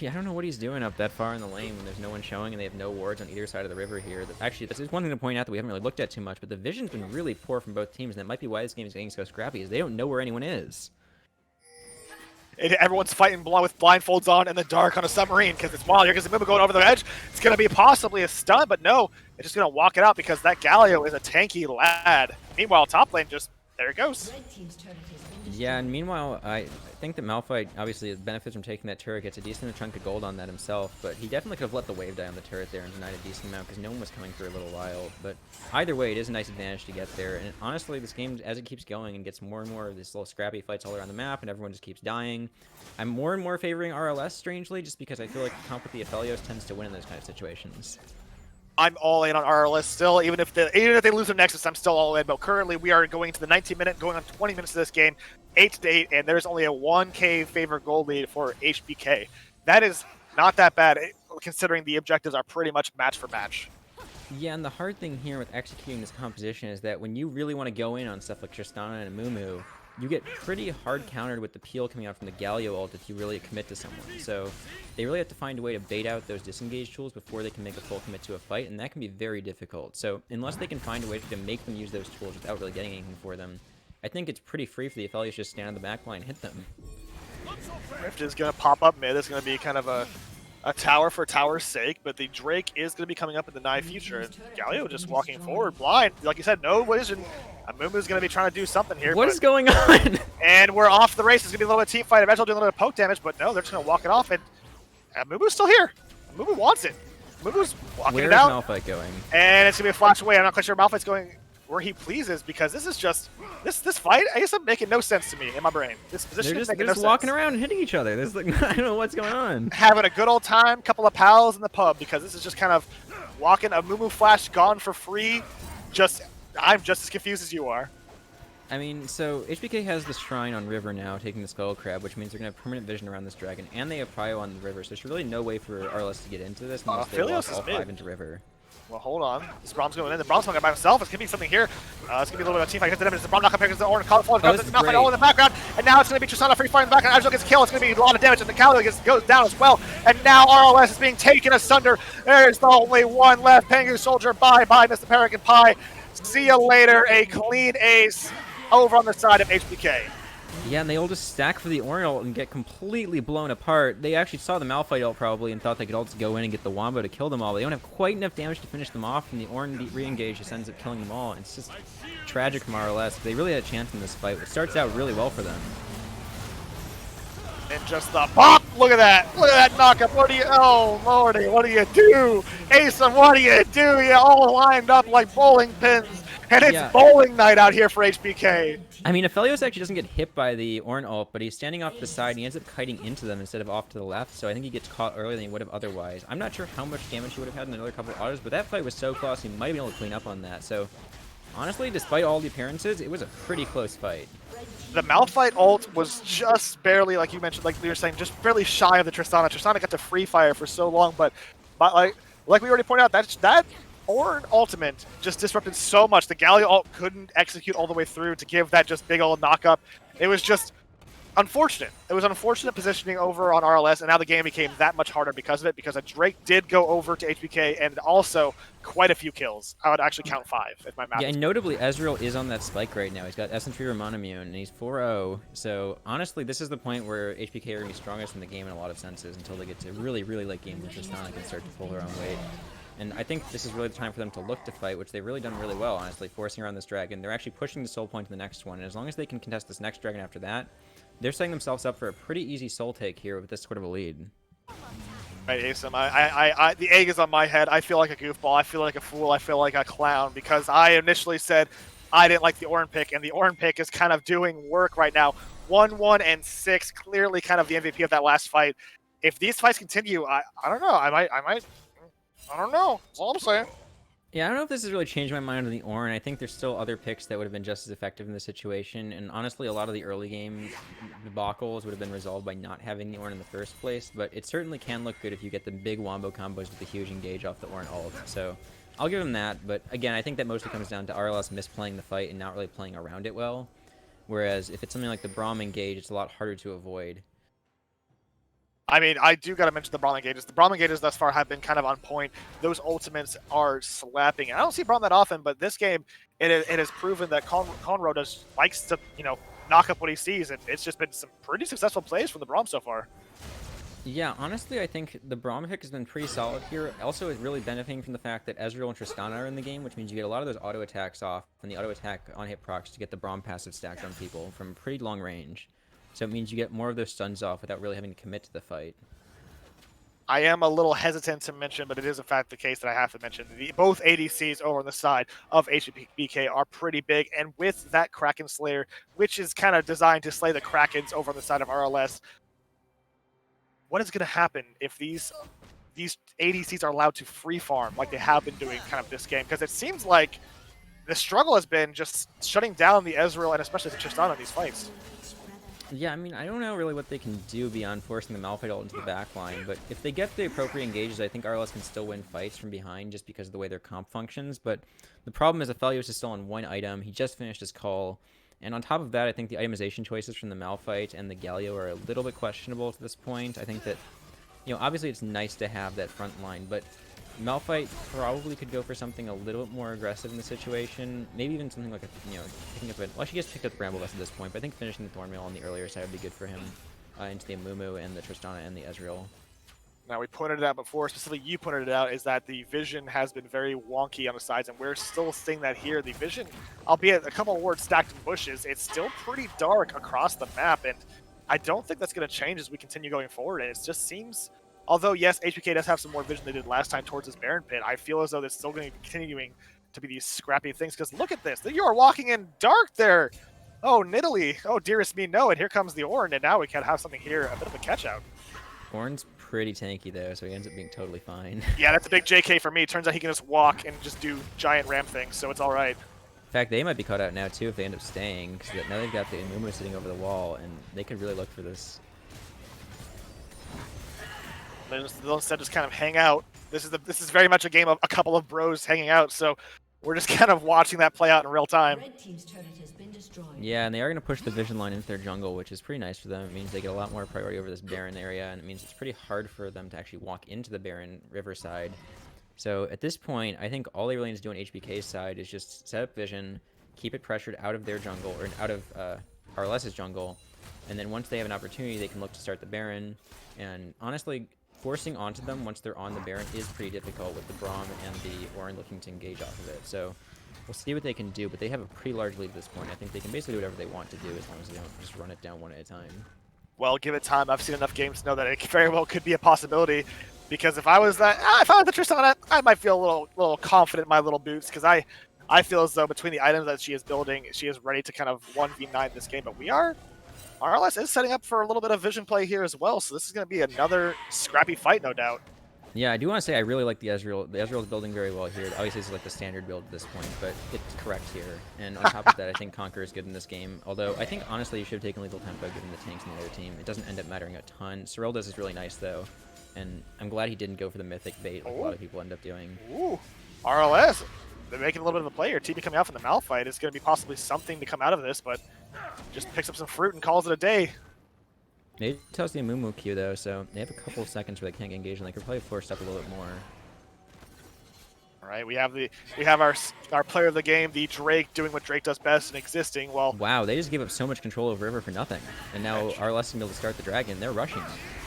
Yeah, I don't know what he's doing up that far in the lane when there's no one showing and they have no wards on either side of the river here. Actually, this is one thing to point out that we haven't really looked at too much, but the vision's been really poor from both teams, and that might be why this game is getting so scrappy, is they don't know where anyone is. Everyone's fighting with blindfolds on in the dark on a submarine because it's wild here, because the Amumu going over the edge. It's going to be possibly a stun, but no, it's just going to walk it out because that Galio is a tanky lad. Meanwhile, top lane just, there it goes. Yeah, and meanwhile, I think that Malphite obviously benefits from taking that turret, gets a decent chunk of gold on that himself, but he definitely could have let the wave die on the turret there and denied a decent amount because no one was coming for a little while. But either way, it is a nice advantage to get there. And honestly, this game, as it keeps going and gets more and more of these little scrappy fights all around the map and everyone just keeps dying, I'm more and more favoring RLS, strangely, just because I feel like the comp with the Aphelios tends to win in those kind of situations. I'm all in on RLS still. Even if they lose their Nexus, I'm still all in. But currently, we are going to the 19-minute, going on 20 minutes of this game, 8-8, and there's only a 1K favor gold lead for HBK. That is not that bad, considering the objectives are pretty much match for match. Yeah, and the hard thing here with executing this composition is that when you really want to go in on stuff like Tristana and Amumu, you get pretty hard countered with the peel coming out from the Galio ult if you really commit to someone. So they really have to find a way to bait out those disengage tools before they can make a full commit to a fight, and that can be very difficult. So unless they can find a way to make them use those tools without really getting anything for them, I think it's pretty free for the Aphelios just stand on the back line and hit them. Rift is going to pop up mid. It's going to be kind of a tower for tower's sake, but the Drake is going to be coming up in the nigh future. And Galio just walking forward blind. Like you said, no vision. Amumu's going to be trying to do something here. What is going on? And we're off the race. It's going to be a little bit of team fight. Eventually doing a little bit of poke damage, but no, they're just going to walk it off. And Amumu's still here. Amumu wants it. Amumu's walking it out. Where's Malphite going? And it's going to be a flash away. I'm not quite sure Malphite's going where he pleases, because this is just this fight. I guess it's making no sense to me in my brain. This position is making no sense. They're just walking around and hitting each other. There's like I don't know what's going on. Having a good old time, couple of pals in the pub, because this is just kind of walking. Amumu flash gone for free. I'm just as confused as you are. I mean, so HBK has the shrine on river now, taking the skull crab, which means they're gonna have permanent vision around this dragon, and they have prio on the river. So there's really no way for RLS to get into this unless they lock all 5 into river. Well, hold on. This Braum's going in. The Braum's going by himself. It's going to be something here. It's going to be a little bit of a team fight. Gets the damage. The Braum not compared to the Orange Collar. Malphite all in the background. And now it's going to be Tristana free fire in the background. Agile gets killed. It's going to be a lot of damage. And the Galio goes down as well. And now RLS is being taken asunder. There's the only one left. Pengu Soldier. Bye-bye, Mr. Peregrine Pie. See you later. A clean ace over on the side of HBK. Yeah, and they all just stack for the Ornn ult and get completely blown apart. They actually saw the Malphite ult probably and thought they could ult go in and get the Wombo to kill them all. They don't have quite enough damage to finish them off, and the Ornn re-engage just ends up killing them all. And it's just tragic from RLS. They really had a chance in this fight. It starts out really well for them. And just the pop! Look at that! Look at that knockup! What do you... Oh, lordy, what do you do? Asa, what do you do? You all lined up like bowling pins. And it's bowling night out here for HBK. I mean, Aphelios actually doesn't get hit by the Ornn ult, but he's standing off to the side, and he ends up kiting into them instead of off to the left, so I think he gets caught earlier than he would have otherwise. I'm not sure how much damage he would have had in another couple of autos, but that fight was so close, he might have been able to clean up on that. So, honestly, despite all the appearances, it was a pretty close fight. The Malphite ult was just barely, like you mentioned, like you were saying, just barely shy of the Tristana. Tristana got to free fire for so long, but like we already pointed out, that Ornn ultimate just disrupted so much. The Galio ult couldn't execute all the way through to give that just big old knock-up. It was just unfortunate. It was unfortunate positioning over on RLS, and now the game became that much harder because of it, because a Drake did go over to HBK and also quite a few kills. I would actually count 5 if my math Yeah, is and notably, Ezreal is on that spike right now. He's got SN3 Ramon immune, and he's 4-0. So, honestly, this is the point where HBK are going to be strongest in the game in a lot of senses until they get to really, really late game, which is not and can start to pull their own weight. And I think this is really the time for them to look to fight, which they've really done really well, honestly, forcing around this dragon. They're actually pushing the soul point to the next one, and as long as they can contest this next dragon after that, they're setting themselves up for a pretty easy soul take here with this sort of a lead. Right, Asim. The egg is on my head. I feel like a goofball. I feel like a fool. I feel like a clown because I initially said I didn't like the Ornn pick, and the Ornn pick is kind of doing work right now. 1-1 and 6, clearly kind of the MVP of that last fight. If these fights continue, I don't know. I don't know. That's all I'm saying. Yeah, I don't know if this has really changed my mind on the Ornn. I think there's still other picks that would have been just as effective in this situation. And honestly, a lot of the early game debacles would have been resolved by not having the Ornn in the first place. But it certainly can look good if you get the big wombo combos with the huge engage off the Ornn ult. So I'll give him that. But again, I think that mostly comes down to RLS misplaying the fight and not really playing around it well. Whereas if it's something like the Braum engage, it's a lot harder to avoid. I mean, I do got to mention the Braum engages. The Braum engages thus far have been kind of on point. Those ultimates are slapping. And I don't see Braum that often, but this game, it has proven that Conroe just likes to, knock up what he sees. And it's just been some pretty successful plays from the Braum so far. Yeah, honestly, I think the Braum pick has been pretty solid here. Also, it's really benefiting from the fact that Ezreal and Tristana are in the game, which means you get a lot of those auto attacks off and the auto attack on hit procs to get the Braum passive stacked on people from pretty long range. So it means you get more of those stuns off without really having to commit to the fight. I am a little hesitant to mention, but it is in fact the case that I have to mention. Both ADCs over on the side of HBK are pretty big, and with that Kraken Slayer, which is kind of designed to slay the Krakens over on the side of RLS, what is going to happen if these ADCs are allowed to free farm like they have been doing kind of this game? Because it seems like the struggle has been just shutting down the Ezreal and especially the Tristana in these fights. Yeah, I mean, I don't know really what they can do beyond forcing the Malphite ult into the backline, but if they get the appropriate engages, I think RLS can still win fights from behind just because of the way their comp functions. But the problem is Aphelios is still on one item. He just finished his call. And on top of that, I think the itemization choices from the Malphite and the Galio are a little bit questionable at this point. I think that, obviously it's nice to have that front line, but Malphite probably could go for something a little bit more aggressive in the situation. Maybe even something like picking up well, she just picked up the Bramble Vest at this point, but I think finishing the Thornmail on the earlier side would be good for him into the Amumu and the Tristana and the Ezreal. Now, we pointed it out before, specifically you pointed it out, is that the vision has been very wonky on the sides, and we're still seeing that here. The vision, albeit a couple of wards stacked in bushes, it's still pretty dark across the map, and I don't think that's going to change as we continue going forward. And it just seems, although, yes, HBK does have some more vision than they did last time towards this Baron pit, I feel as though it's still going to be continuing to be these scrappy things, because look at this. You are walking in dark there. Oh, Nidalee. Oh, dearest me, no. And here comes the Ornn, and now we can have something here, a bit of a catch-out. Ornn's pretty tanky, though, so he ends up being totally fine. Yeah, that's a big JK for me. Turns out he can just walk and just do giant ram things, so it's all right. In fact, they might be caught out now, too, if they end up staying, because now they've got the Amumu sitting over the wall, and they could really look for this. They'll instead just kind of hang out. This is very much a game of a couple of bros hanging out, so we're just kind of watching that play out in real time. Red team's turret has been destroyed. Yeah, and they are going to push the vision line into their jungle, which is pretty nice for them. It means they get a lot more priority over this Baron area, and it means it's pretty hard for them to actually walk into the Baron riverside. So at this point, I think all they really need to do on HBK's side is just set up vision, keep it pressured out of their jungle, or out of RLS's jungle, and then once they have an opportunity, they can look to start the Baron. And honestly, forcing onto them once they're on the Baron is pretty difficult with the Braum and the Ornn looking to engage off of it. So we'll see what they can do, but they have a pretty large lead at this point. I think they can basically do whatever they want to do as long as they don't just run it down one at a time. Well, give it time. I've seen enough games to know that it very well could be a possibility. Because if I was the Tristana, I might feel a little confident in my little boots. Because I feel as though between the items that she is building, she is ready to kind of 1v9 this game. But RLS is setting up for a little bit of vision play here as well. So this is going to be another scrappy fight, no doubt. Yeah, I do want to say I really like the Ezreal. The Ezreal is building very well here. Obviously, this is like the standard build at this point, but it's correct here. And on top of that, I think Conquer is good in this game. Although, I think, honestly, you should have taken Lethal Tempo given the tanks in the other team. It doesn't end up mattering a ton. Serylda's is really nice, though. And I'm glad he didn't go for the Mythic bait like a lot of people end up doing. Ooh. RLS, they're making a little bit of a play here. TB coming out from the Malphite is going to be possibly something to come out of this, but just picks up some fruit and calls it a day. They toss the Amumu Q though, so they have a couple of seconds where they can't get engaged, and they could probably force up a little bit more. All right, we have our player of the game, the Drake, doing what Drake does best and existing. Well, wow, they just gave up so much control over River for nothing, and now RLS is able to start the dragon. They're rushing.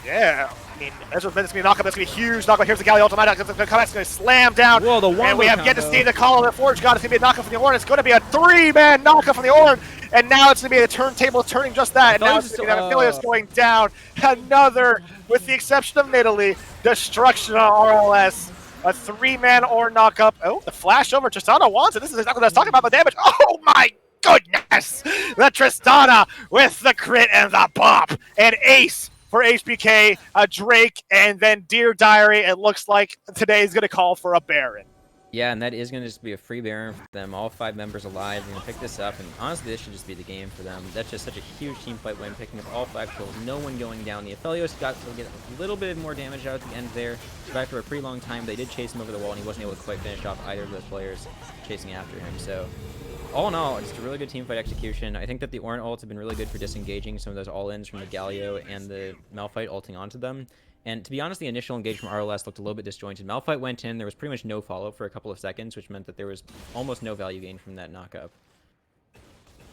Yeah, I mean, Ezra's going to be a knockup. That's going to be huge. Knockup. Here's the Galley ultimate. It's going to come. It's going to slam down. Whoa, the one. And we have yet to see the call of the Forge God. It's going to be a knockup from the Ornn. It's going to be a 3-man knockup from the Ornn. And now it's going to be a turntable turning just that. And now it's going to be Aphelios going down. Another, with the exception of Nidalee, destruction on RLS. A 3-man Ornn knockup. Oh, the flash over. Tristana wants it. This is exactly what I was talking about, the damage. Oh my goodness! The Tristana with the crit and the pop. And ace for HBK, a Drake, and then Dear Diary. It looks like today is going to call for a Baron. Yeah, and that is going to just be a free Baron for them. All 5 members alive. They're going to pick this up, and honestly, this should just be the game for them. That's just such a huge team fight win, picking up all 5 kills, no one going down. The Aphelios got to get a little bit more damage out at the end there, but after a pretty long time, they did chase him over the wall, and he wasn't able to quite finish off either of those players chasing after him. So, all in all, just a really good team fight execution. I think that the Ornn ults have been really good for disengaging some of those all-ins from the Galio and the Malphite ulting onto them. And to be honest, the initial engage from RLS looked a little bit disjointed. Malphite went in, there was pretty much no follow-up for a couple of seconds, which meant that there was almost no value gain from that knockup.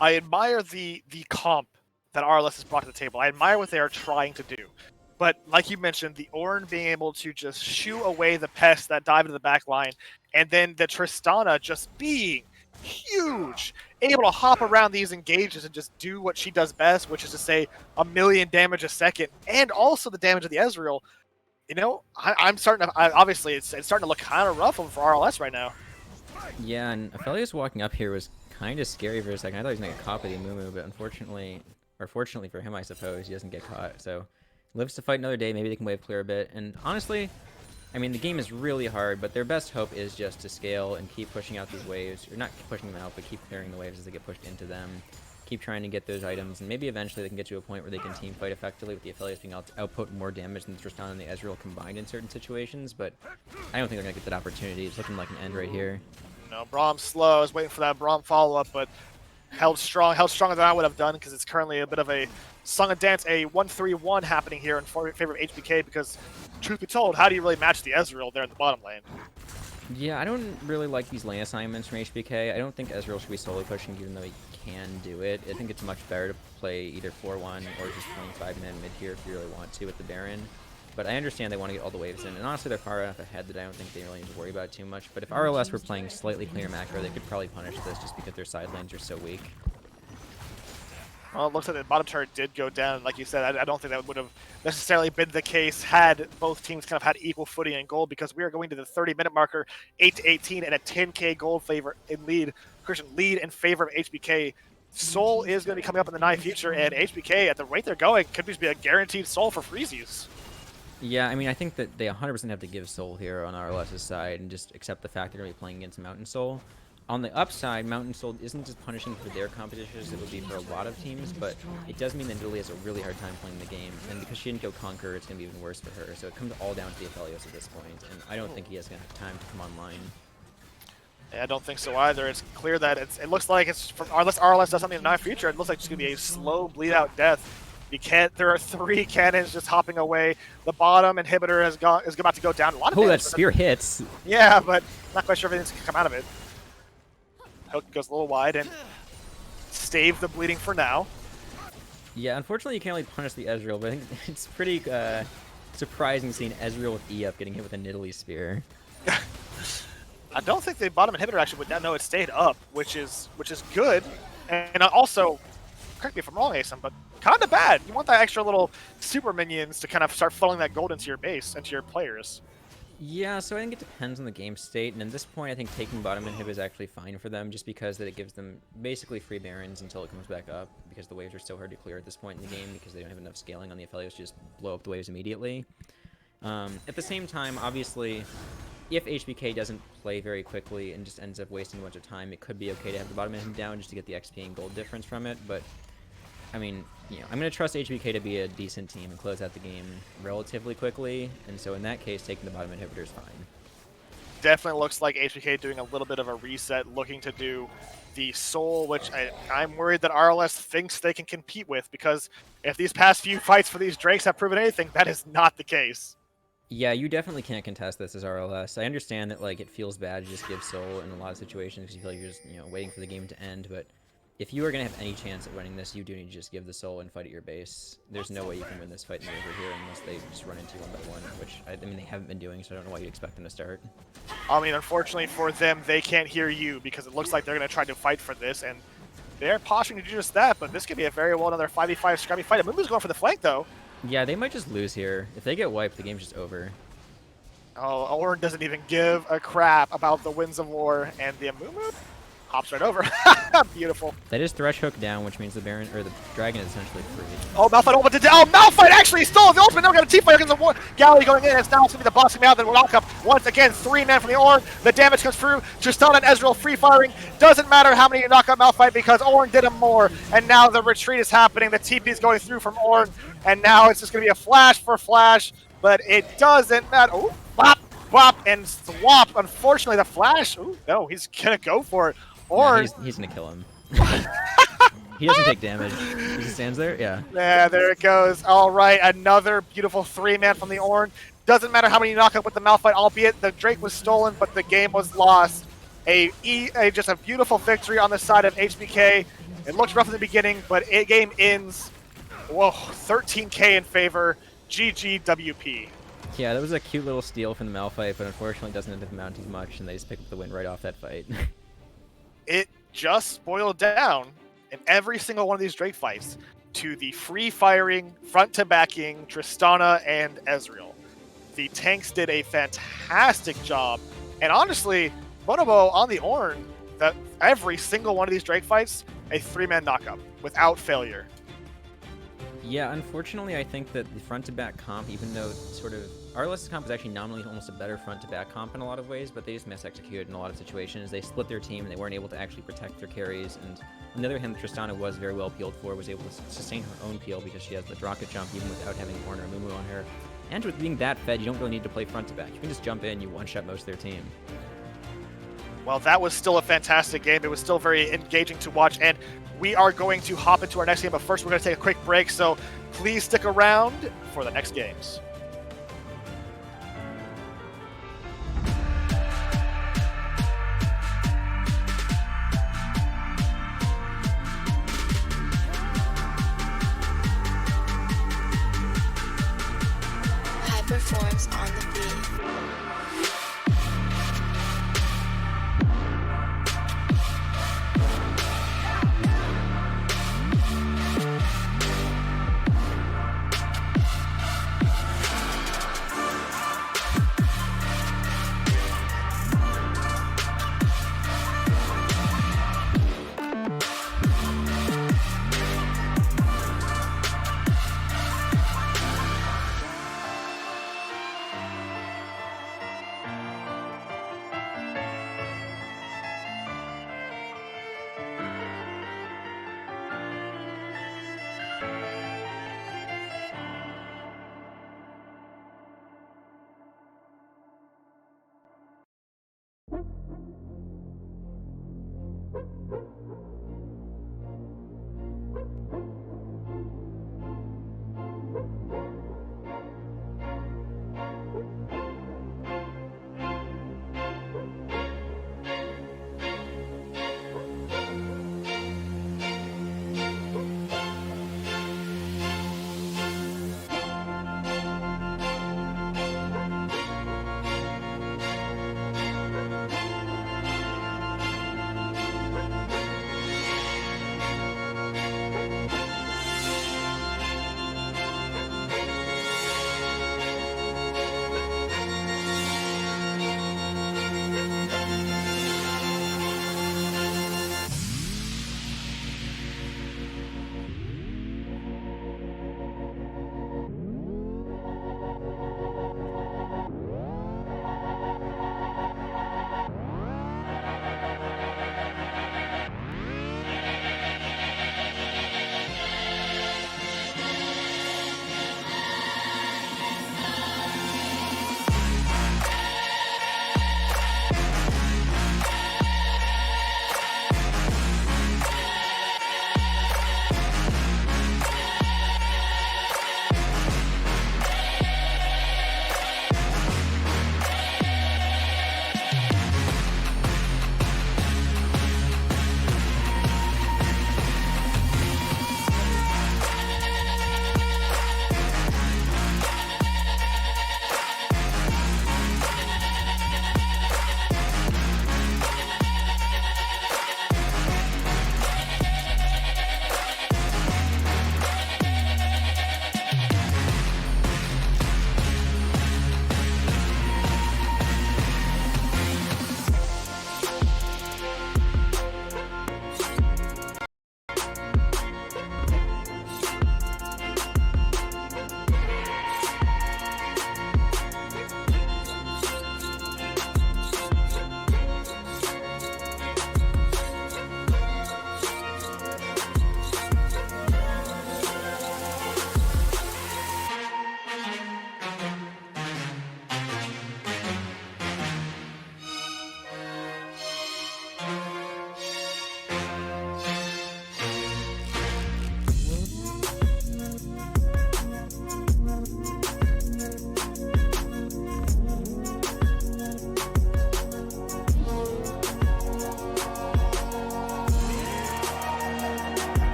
I admire the comp that RLS has brought to the table. I admire what they are trying to do. But like you mentioned, the Ornn being able to just shoo away the pests that dive into the back line, and then the Tristana just being huge, able to hop around these engages and just do what she does best, which is to say 1,000,000 damage a second, and also the damage of the Ezreal. You know, I'm starting to, obviously it's starting to look kind of rough for RLS right now. Yeah, and Aphelios walking up here was kind of scary for a second. I thought he was going to get caught by the Amumu, but unfortunately, or fortunately for him, I suppose, he doesn't get caught. So, lives to fight another day. Maybe they can wave clear a bit. And honestly, I mean, the game is really hard, but their best hope is just to scale and keep pushing out these waves. Or not pushing them out, but keep clearing the waves as they get pushed into them. Keep trying to get those items, and maybe eventually they can get to a point where they can team fight effectively with the Aphelios being able to output more damage than the Tristana and the Ezreal combined in certain situations, but I don't think they're going to get that opportunity. It's looking like an end right here. No, Braum's slow. I was waiting for that Braum follow-up, but held stronger than I would have done, because it's currently a bit of a song and dance, a 1-3-1 happening here in favor of HBK, because truth be told, how do you really match the Ezreal there in the bottom lane? Yeah, I don't really like these lane assignments from HBK. I don't think Ezreal should be solely pushing, even though he can do it. I think it's much better to play either 4-1 or just playing 5-man mid here if you really want to with the Baron. But I understand they want to get all the waves in, and honestly they're far enough ahead that I don't think they really need to worry about it too much. But if RLS were playing slightly cleaner macro, they could probably punish this just because their side lanes are so weak. Well, it looks like the bottom turret did go down. Like you said, I don't think that would have necessarily been the case had both teams kind of had equal footing in gold, because we are going to the 30-minute marker, 8-18, and a 10k gold favor in lead. Christian lead in favor of HBK. Soul is going to be coming up in the nigh future, and HBK, at the rate they're going, could just be a guaranteed Soul for freezies. Yeah, I mean, I think that they 100% have to give Soul here on RLS's side and just accept the fact they're going to be playing against Mountain Soul. On the upside, Mountain Soul isn't just punishing for their competition as it would be for a lot of teams, but it does mean that Nidalee has a really hard time playing the game, and because she didn't go Conquer, it's going to be even worse for her. So it comes all down to the Aphelios at this point, and I don't think he has enough time to come online. Yeah, I don't think so either. It's clear that it looks like it's from, unless RLS does something in the nigh future, it looks like it's going to be a slow bleed out death. You can't. There are 3 cannons just hopping away. The bottom inhibitor is about to go down. A lot of oh, damage, that spear hits. Yeah, but not quite sure if anything's going to come out of it. Hook goes a little wide and stave the bleeding for now. Yeah, unfortunately you can't really punish the Ezreal, but I think it's pretty surprising seeing Ezreal with E up getting hit with a Nidalee spear. I don't think the bottom inhibitor actually went down. No, it stayed up, which is good. And also, correct me if I'm wrong, Asim, but kind of bad. You want that extra little super minions to kind of start funneling that gold into your base, into your players. Yeah, so I think it depends on the game state, and at this point I think taking bottom inhib is actually fine for them, just because that it gives them basically free Barons until it comes back up, because the waves are so hard to clear at this point in the game, because they don't have enough scaling on the Aphelios to just blow up the waves immediately. At the same time, obviously, if HBK doesn't play very quickly and just ends up wasting a bunch of time, it could be okay to have the bottom inhib down just to get the XP and gold difference from it, but I mean, you know, I'm going to trust HBK to be a decent team and close out the game relatively quickly, and so in that case, taking the bottom inhibitor is fine. definitely looks like HBK doing a little bit of a reset, looking to do the Soul, which I'm worried that RLS thinks they can compete with, because if these past few fights for these Drakes have proven anything, that is not the case. Yeah, you definitely can't contest this as RLS. I understand that, like, it feels bad to just give Soul in a lot of situations because you feel like you're just, waiting for the game to end, but if you are going to have any chance at winning this, you do need to just give the Soul and fight at your base. There's no way you can win this fight in the river here unless they just run into you 1-by-1, which, I mean, they haven't been doing, so I don't know why you'd expect them to start. I mean, unfortunately for them, they can't hear you because it looks like they're going to try to fight for this, and they're posturing to do just that, but this could be a very well another 5v5 scrappy fight. Amumu's going for the flank, though. Yeah, they might just lose here. If they get wiped, the game's just over. Oh, Orin doesn't even give a crap about the Winds of War, and the Amumu hops right over. Beautiful. That is Thresh Hook down, which means the Baron or the Dragon is essentially free. Oh, Malphite ultimate. Oh, Malphite actually stole the ultimate. Now we got a team fight against the Galley going in. It's now going to be the boss coming out. Then Walkup once again, 3 men from the Ornn. The damage comes through. Tristana and Ezreal free firing. Doesn't matter how many you knock out Malphite because Ornn did him more. And now the retreat is happening. The TP is going through from Ornn. And now it's just going to be a flash for flash. But it doesn't matter. Oh, bop, bop, and swap. Unfortunately, the flash. Oh, no, he's going to go for it. Ornn. Yeah, he's going to kill him. He doesn't take damage. He just stands there? Yeah. Yeah, there it goes. All right, another beautiful 3-man from the Ornn. Doesn't matter how many you knock out with the Malphite, albeit the Drake was stolen, but the game was lost. Just a beautiful victory on the side of HBK. It looks rough in the beginning, but game ends. Whoa, 13k in favor. GGWP. Yeah, that was a cute little steal from the Malphite, but unfortunately doesn't end up amounting to much, and they just pick up the win right off that fight. It just boiled down in every single one of these Drake fights to the free-firing, front-to-backing Tristana and Ezreal. The tanks did a fantastic job, and honestly, Bonobo on the Ornn, that every single one of these Drake fights, a 3-man knockup without failure. Yeah, unfortunately, I think that the front-to-back comp, even though sort of RLS's comp is actually nominally almost a better front-to-back comp in a lot of ways, but they just mis-executed in a lot of situations. They split their team, and they weren't able to actually protect their carries. And on the other hand, Tristana was very well peeled for, was able to sustain her own peel because she has the rocket jump even without having Ornn or Amumu on her. And with being that fed, you don't really need to play front-to-back. You can just jump in, you one-shot most of their team. Well, that was still a fantastic game. It was still very engaging to watch, and we are going to hop into our next game, but first we're going to take a quick break, so please stick around for the next games. High performs on the beat.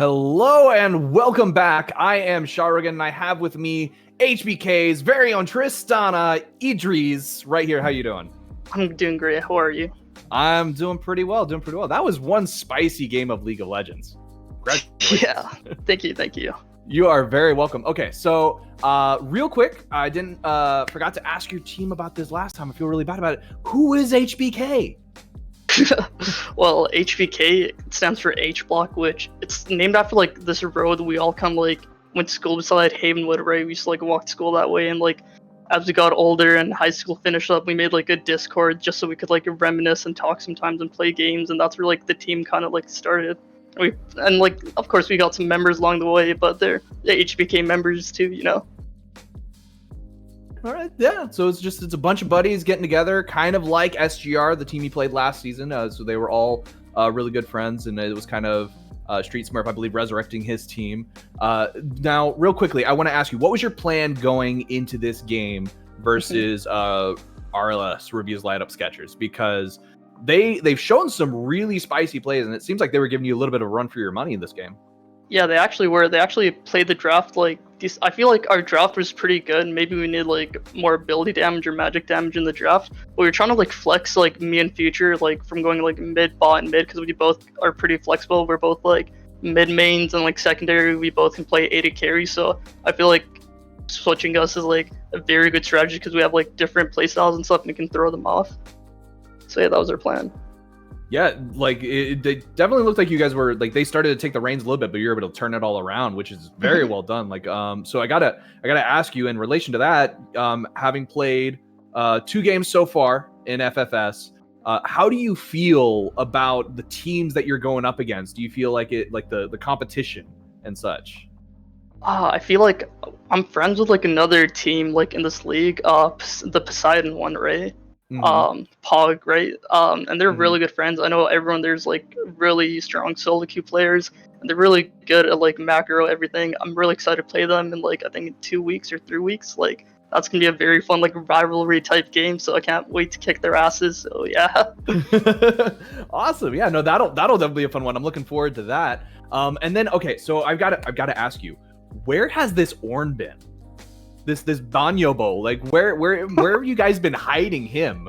Hello and welcome back. I am Sharogan and I have with me HBK's very own Tristana Idris right here. How you doing? I'm doing great. How are you? I'm doing pretty well, That was one spicy game of League of Legends. Yeah, thank you. You are very welcome. Okay, so real quick, I didn't forgot to ask your team about this last time. I feel really bad about it. Who is HBK? Well, HBK stands for H Block, which it's named after like this road we all kind of like went to school beside Havenwood, right? We used to like walk to school that way, and like as we got older and high school finished up, we made like a Discord just so we could like reminisce and talk sometimes and play games, and that's where like the team kind of like started. And like of course we got some members along the way, but they're HBK members too, you know. All right, yeah. So it's a bunch of buddies getting together, kind of like SGR, the team he played last season. So they were all really good friends, and it was kind of Street Smurf, I believe, resurrecting his team. Now, real quickly, I want to ask you, what was your plan going into this game versus RLS, Reviews Light Up Sketchers? Because they've shown some really spicy plays, and it seems like they were giving you a little bit of a run for your money in this game. Yeah, they actually were. They actually played the draft like this. I feel like our draft was pretty good. Maybe we need like more ability damage or magic damage in the draft. But we were trying to like flex like me and Future like from going like mid, bot, and mid because we both are pretty flexible. We're both like mid mains and like secondary. We both can play AD carry. So I feel like switching us is like a very good strategy because we have like different playstyles and stuff and we can throw them off. So yeah, that was our plan. Yeah, like they definitely looked like you guys were like they started to take the reins a little bit, but you're able to turn it all around, which is very well done. Like, so I gotta ask you in relation to that, having played 2 games so far in FFS, how do you feel about the teams that you're going up against? Do you feel like the competition and such? I feel like I'm friends with like another team like in this league, the Poseidon one, right? Pog, right? And they're really good friends. I know everyone there's like really strong solo queue players, and they're really good at like macro everything. I'm really excited to play them in like I think in 2 weeks or 3 weeks. Like that's gonna be a very fun like rivalry type game. So I can't wait to kick their asses. So yeah. Awesome. Yeah. No, that'll definitely be a fun one. I'm looking forward to that. And then okay, so I've got to ask you, where has this Ornn been? This Banyobo, like where have you guys been hiding him?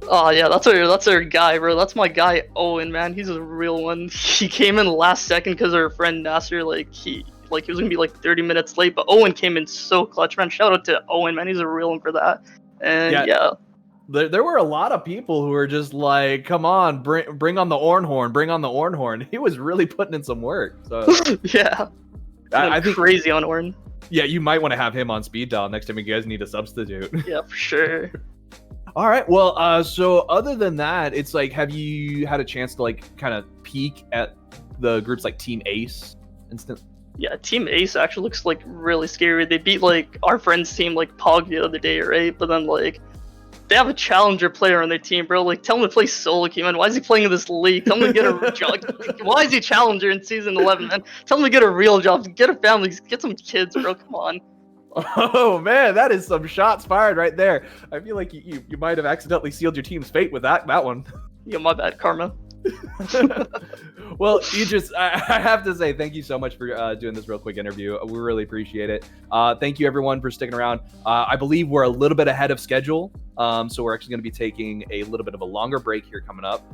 Oh yeah, that's our guy, bro. That's my guy Owen, man. He's a real one. He came in last second because our friend Nasser, he was gonna be like 30 minutes late, but Owen came in so clutch, man. Shout out to Owen, man. He's a real one for that. And yeah. There were a lot of people who were just like, come on, bring on the Ornn horn, bring on the Ornn horn. He was really putting in some work. So yeah. I think crazy on Ornn. Yeah, you might want to have him on speed dial next time you guys need a substitute. Yeah, for sure. All right. Well, so other than that, it's like, have you had a chance to like kind of peek at the groups like Team Ace instant? Yeah, Team Ace actually looks like really scary. They beat like our friend's team like Pog the other day, right? But then like they have a challenger player on their team, bro. Like, tell him to play solo queue, man. Why is he playing in this league? Tell him to get a job. Why is he challenger in season 11, man? Tell him to get a real job, get a family, get some kids, bro. Come on. Oh man, that is some shots fired right there. I feel like you might have accidentally sealed your team's fate with that one. Yeah, my bad, karma. Well, Idris, I have to say thank you so much for doing this real quick interview. We really appreciate it. Thank you everyone for sticking around. I believe we're a little bit ahead of schedule, so we're actually going to be taking a little bit of a longer break here coming up.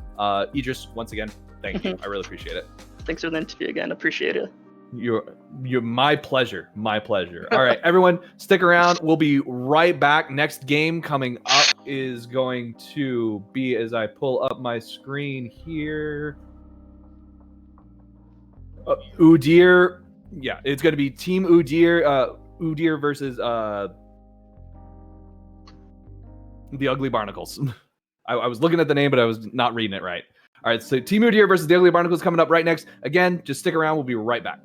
Idris, once again, thank you. I really appreciate it. Thanks for the interview again. Appreciate it. You're my pleasure. My pleasure. All right, everyone, stick around. We'll be right back. Next game coming up is going to be, as I pull up my screen here, Udyr. Yeah, it's going to be Team Udyr. Udyr versus the Ugly Barnacles. I was looking at the name, but I was not reading it right. All right, so Team Udyr versus the Ugly Barnacles coming up right next. Again, just stick around. We'll be right back.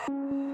you